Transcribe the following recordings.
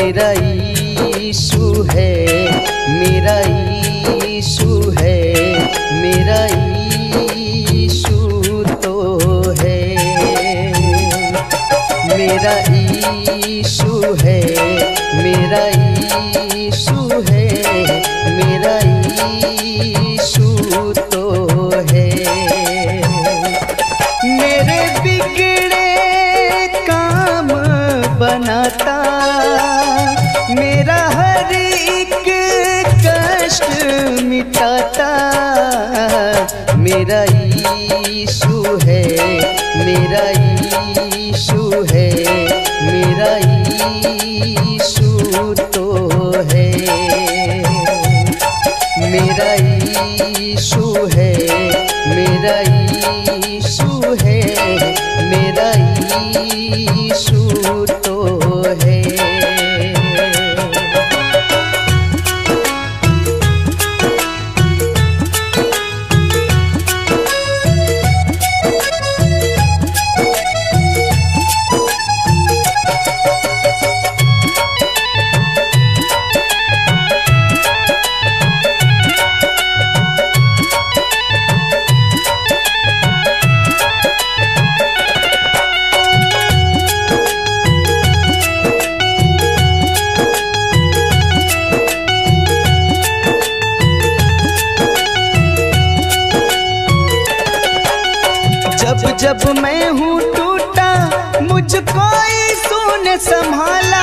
मेरा यीशु है, मेरा यीशु है, मेरा यीशु तो है। मेरा यीशु है, मेरा यीशु है, मेरा यीशु तो है। मेरे बिगड़े काम बनाता, मेरा हर एक कष्ट मिटाता। मेरा यीशु है, मेरा यीशु है, मेरा यीशु तो है। मेरा यीशु है, मेरा यीशु है, मेरा यीशु तो है। जब जब मैं हूँ टूटा, मुझको यीशु ने संभाला।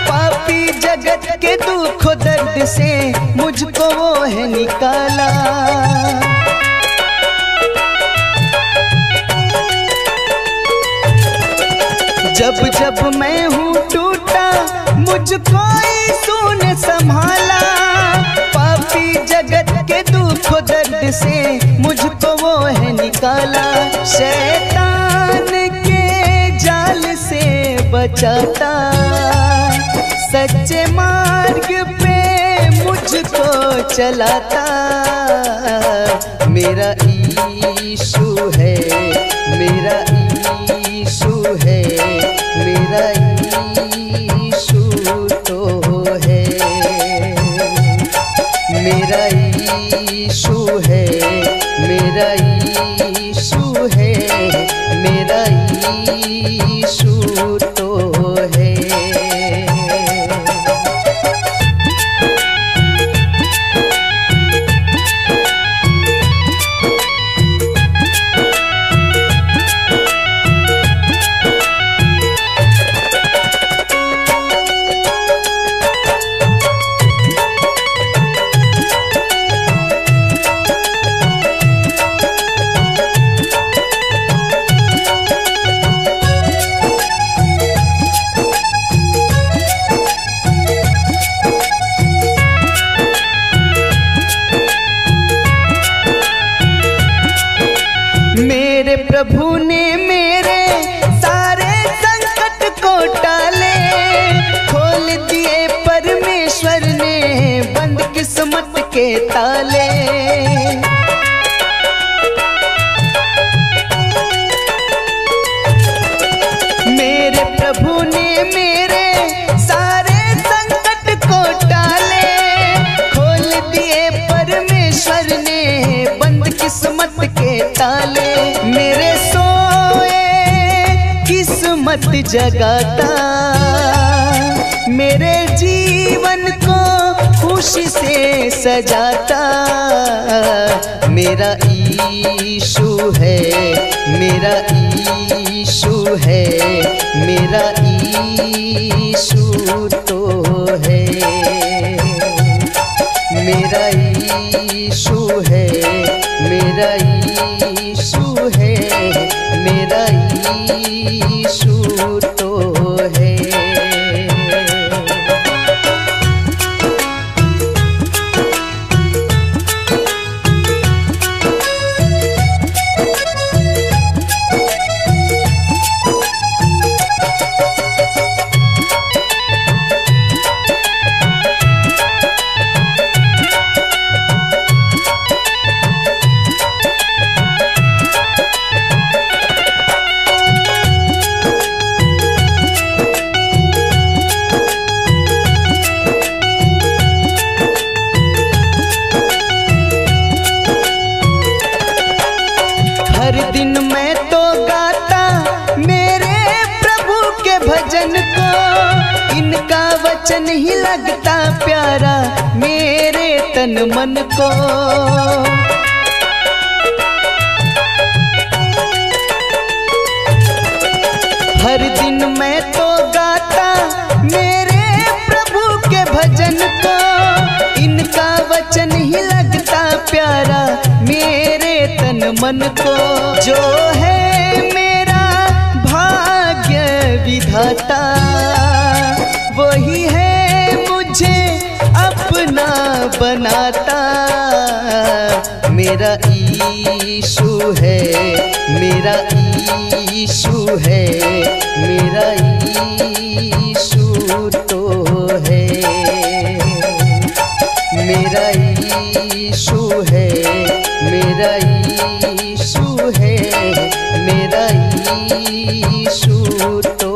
पापी जगत के दुख दर्द से मुझको वो है निकाला। जब जब मैं हूँ टूटा, मुझको यीशु ने संभाला। पापी जगत के दुख दर्द से मुझको वो है निकाला। शैतान के जाल से बचाता, सच्चे मार्ग पे मुझको चलाता। मेरा यीशु है, मेरा यीशु है, मेरा यीशु तो है। मेरा यीशु है, मेरा यीशु है, मेरा यीशु तो है। मेरे प्रभु ने मेरे सारे संकट को टाले, खोल दिए परमेश्वर ने बंद किस्मत के ताले। मेरे प्रभु ने मेरे सारे संकट को टाले, खोल दिए परमेश्वर ने बंद किस्मत के ताले। मेरे सोए किस्मत जगाता, मेरे जीवन को खुशी से सजाता। मेरा यीशु है, मेरा यीशु है, मेरा यीशु तो है। मेरा यीशु है, मेरा यीशु है, मेरा यीशु तो है। वचन ही लगता प्यारा मेरे तन मन को। हर दिन मैं तो गाता मेरे प्रभु के भजन को, इनका वचन ही लगता प्यारा मेरे तन मन को। जो है मेरा भाग्य विधाता वही है मुझे अपना बनाता। मेरा यीशु है, मेरा यीशु है, मेरा यीशु तो है। मेरा यीशु है, मेरा यीशु है, मेरा यीशु तो